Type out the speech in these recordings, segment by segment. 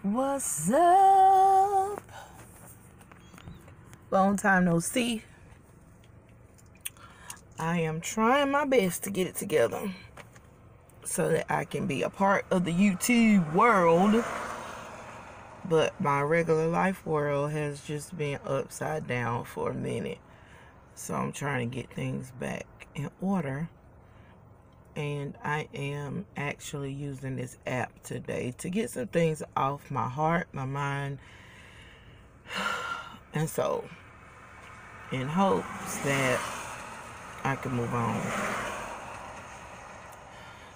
What's up? Long time no see. I am trying my best to get it together so that I can be a part of the YouTube world. But my regular life world has just been upside down for a minute. So I'm trying to get things back in order. And I am actually using this app today to get some things off my heart, my mind, and soul, in hopes that I can move on.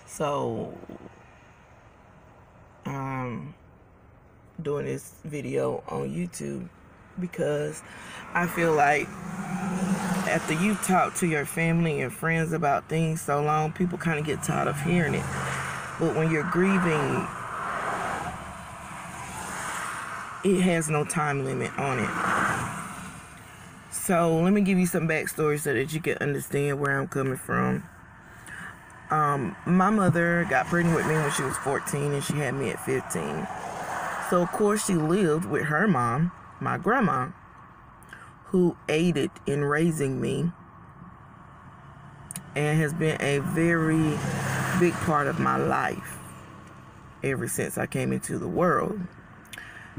So I'm doing this video on YouTube because I feel like after you talk to your family and friends about things so long, people kind of get tired of hearing it. But when you're grieving, it has no time limit on it. So let me give you some backstory so that you can understand where I'm coming from. My mother got pregnant with me when she was 14 and she had me at 15. So of course she lived with her mom, my grandma, who aided in raising me and has been a very big part of my life ever since I came into the world.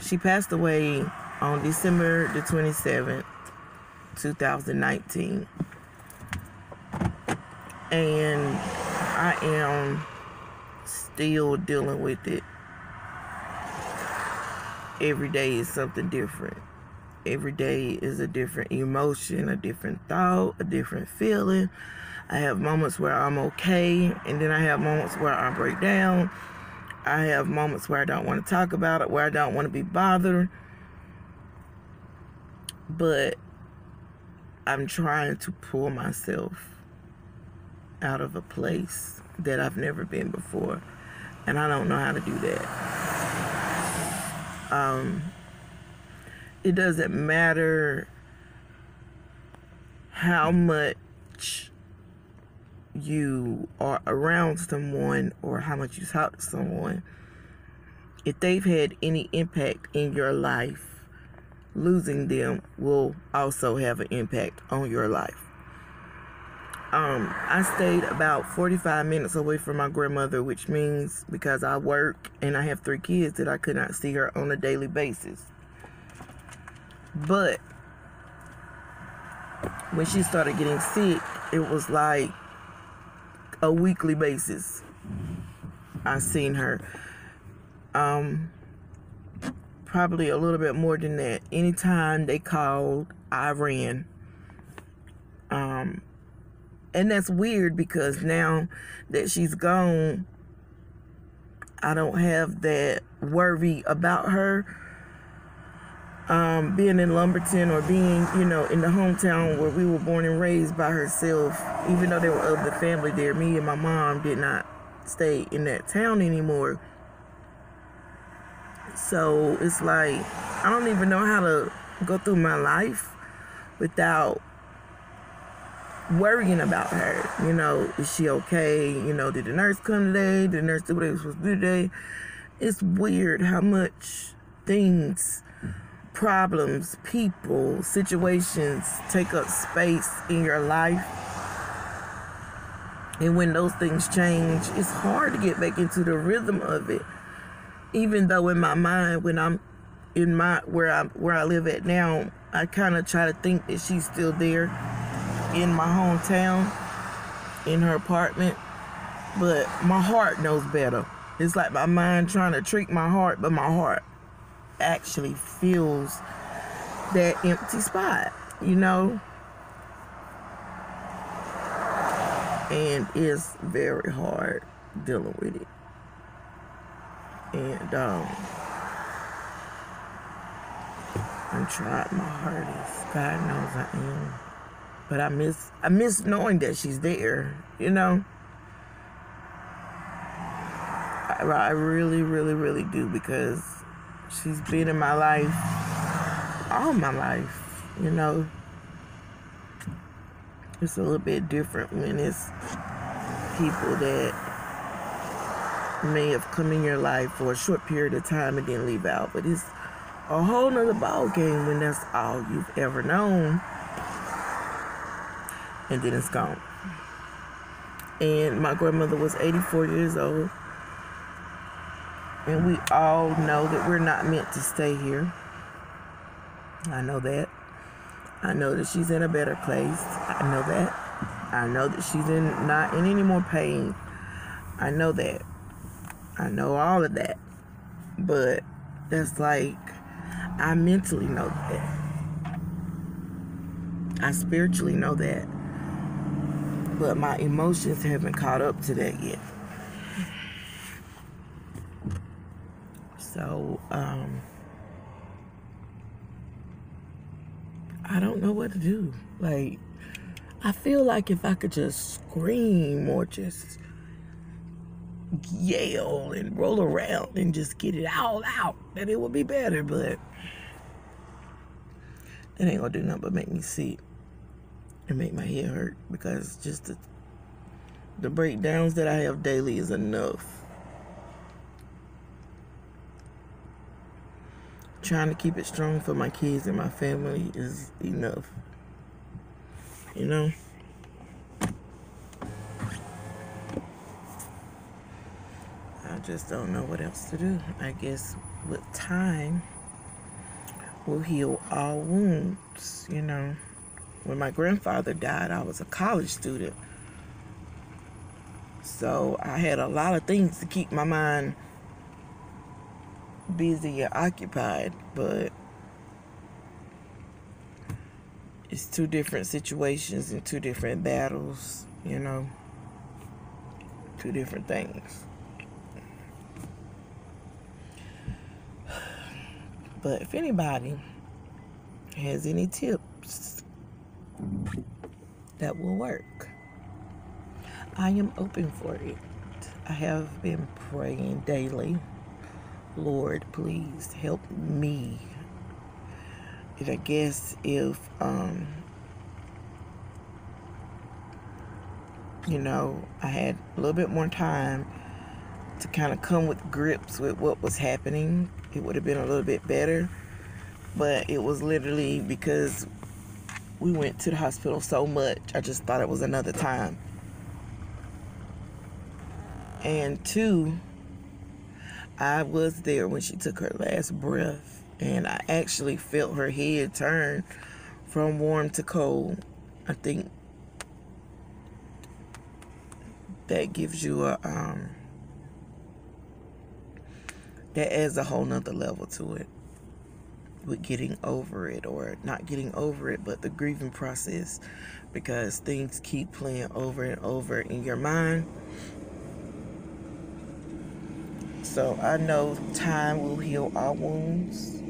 She passed away on December the 27th, 2019. And I am still dealing with it. Every day is something different. Every day is a different emotion, a different thought, a different feeling. I have moments where I'm okay, and then I have moments where I break down. I have moments where I don't want to talk about it, where I don't want to be bothered. But I'm trying to pull myself out of a place that I've never been before, and I don't know how to do that. It doesn't matter how much you are around someone or how much you talk to someone. If they've had any impact in your life, losing them will also have an impact on your life. I stayed about 45 minutes away from my grandmother, which means because I work and I have 3 kids that I could not see her on a daily basis. But when she started getting sick, it was like a weekly basis I seen her. Probably a little bit more than that. Anytime they called, I ran. And that's weird because now that she's gone, I don't have that worry about her. Being in Lumberton or being, in the hometown where we were born and raised by herself, even though there were other family there, me and my mom did not stay in that town anymore. So it's like, I don't even know how to go through my life without worrying about her. Is she okay? Did the nurse come today? Did the nurse do what they were supposed to do today? It's weird how much things, problems, people, situations take up space in your life. And when those things change, it's hard to get back into the rhythm of it. Even though in my mind, when I'm in where I live at now, I kind of try to think that she's still there in my hometown, in her apartment. But my heart knows better. It's like my mind trying to trick my heart, but my heart actually feels that empty spot, and it's very hard dealing with it. And I'm trying my hardest. God knows I am. But I miss knowing that she's there, I really, really, really do, because she's been in my life all my life, It's a little bit different when it's people that may have come in your life for a short period of time and then leave out, but it's a whole nother ball game when that's all you've ever known, and then it's gone. And my grandmother was 84 years old, and we all know that we're not meant to stay here. I know that. I know that she's in a better place. I know that. I know that she's not in any more pain. I know that. I know all of that. But that's like, I mentally know that. I spiritually know that. But my emotions haven't caught up to that yet. So, I don't know what to do. Like, I feel like if I could just scream or just yell and roll around and just get it all out, that it would be better, but it ain't gonna do nothing but make me sick and make my head hurt, because just the breakdowns that I have daily is enough. Trying to keep it strong for my kids and my family is enough. You know? I just don't know what else to do. I guess with time, we'll heal all wounds, you know. When my grandfather died, I was a college student. So I had a lot of things to keep my mind busy and occupied, but it's two different situations and two different battles, you know, two different things. But if anybody has any tips that will work, I am open for it. I have been praying daily. Lord, please help me. And I guess if, you know, I had a little bit more time to kind of come with grips with what was happening, it would have been a little bit better. But it was literally because we went to the hospital so much, I just thought it was another time. And two, I was there when she took her last breath, and I actually felt her head turn from warm to cold. I think that gives you a, that adds a whole nother level to it with getting over it, or not getting over it, but the grieving process, because things keep playing over and over in your mind. So I know time will heal our wounds.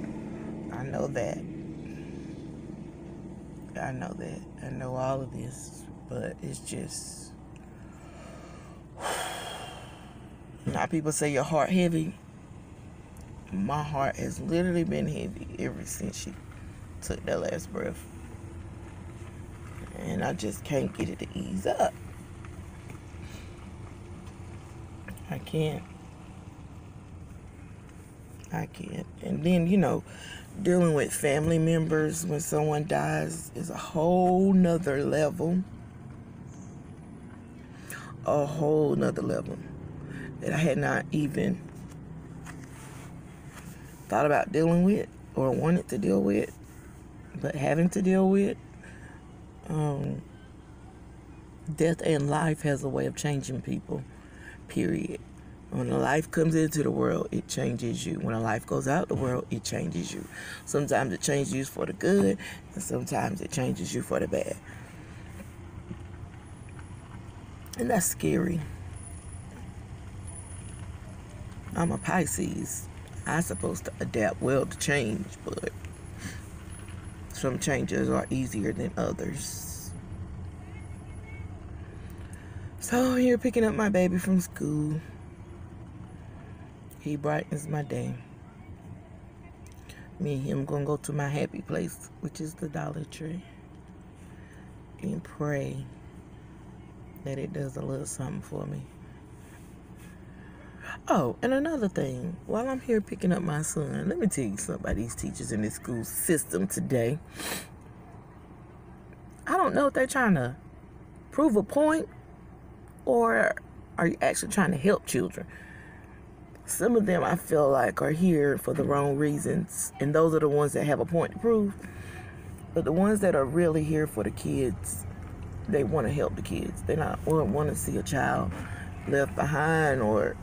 I know that. I know that. I know all of this, but it's just, a lot of people say your heart heavy. My heart has literally been heavy ever since she took that last breath. And I just can't get it to ease up. I can't. And then, you know, dealing with family members when someone dies is a whole nother level. A whole nother level that I had not even thought about dealing with or wanted to deal with, but having to deal with. Death and life has a way of changing people, period. When a life comes into the world, it changes you. When a life goes out the world, it changes you. Sometimes it changes you for the good, and sometimes it changes you for the bad. And that's scary. I'm a Pisces. I'm supposed to adapt well to change, but some changes are easier than others. So here, picking up my baby from school. He brightens my day. Me and him gonna go to my happy place, which is the Dollar Tree, and pray that it does a little something for me. Oh, and another thing, while I'm here picking up my son, let me tell you something about these teachers in this school system today. I don't know if they're trying to prove a point or are you actually trying to help children. Some of them I feel like are here for the wrong reasons, and those are the ones that have a point to prove. But the ones that are really here for the kids, they want to help the kids. They not want to see a child left behind or,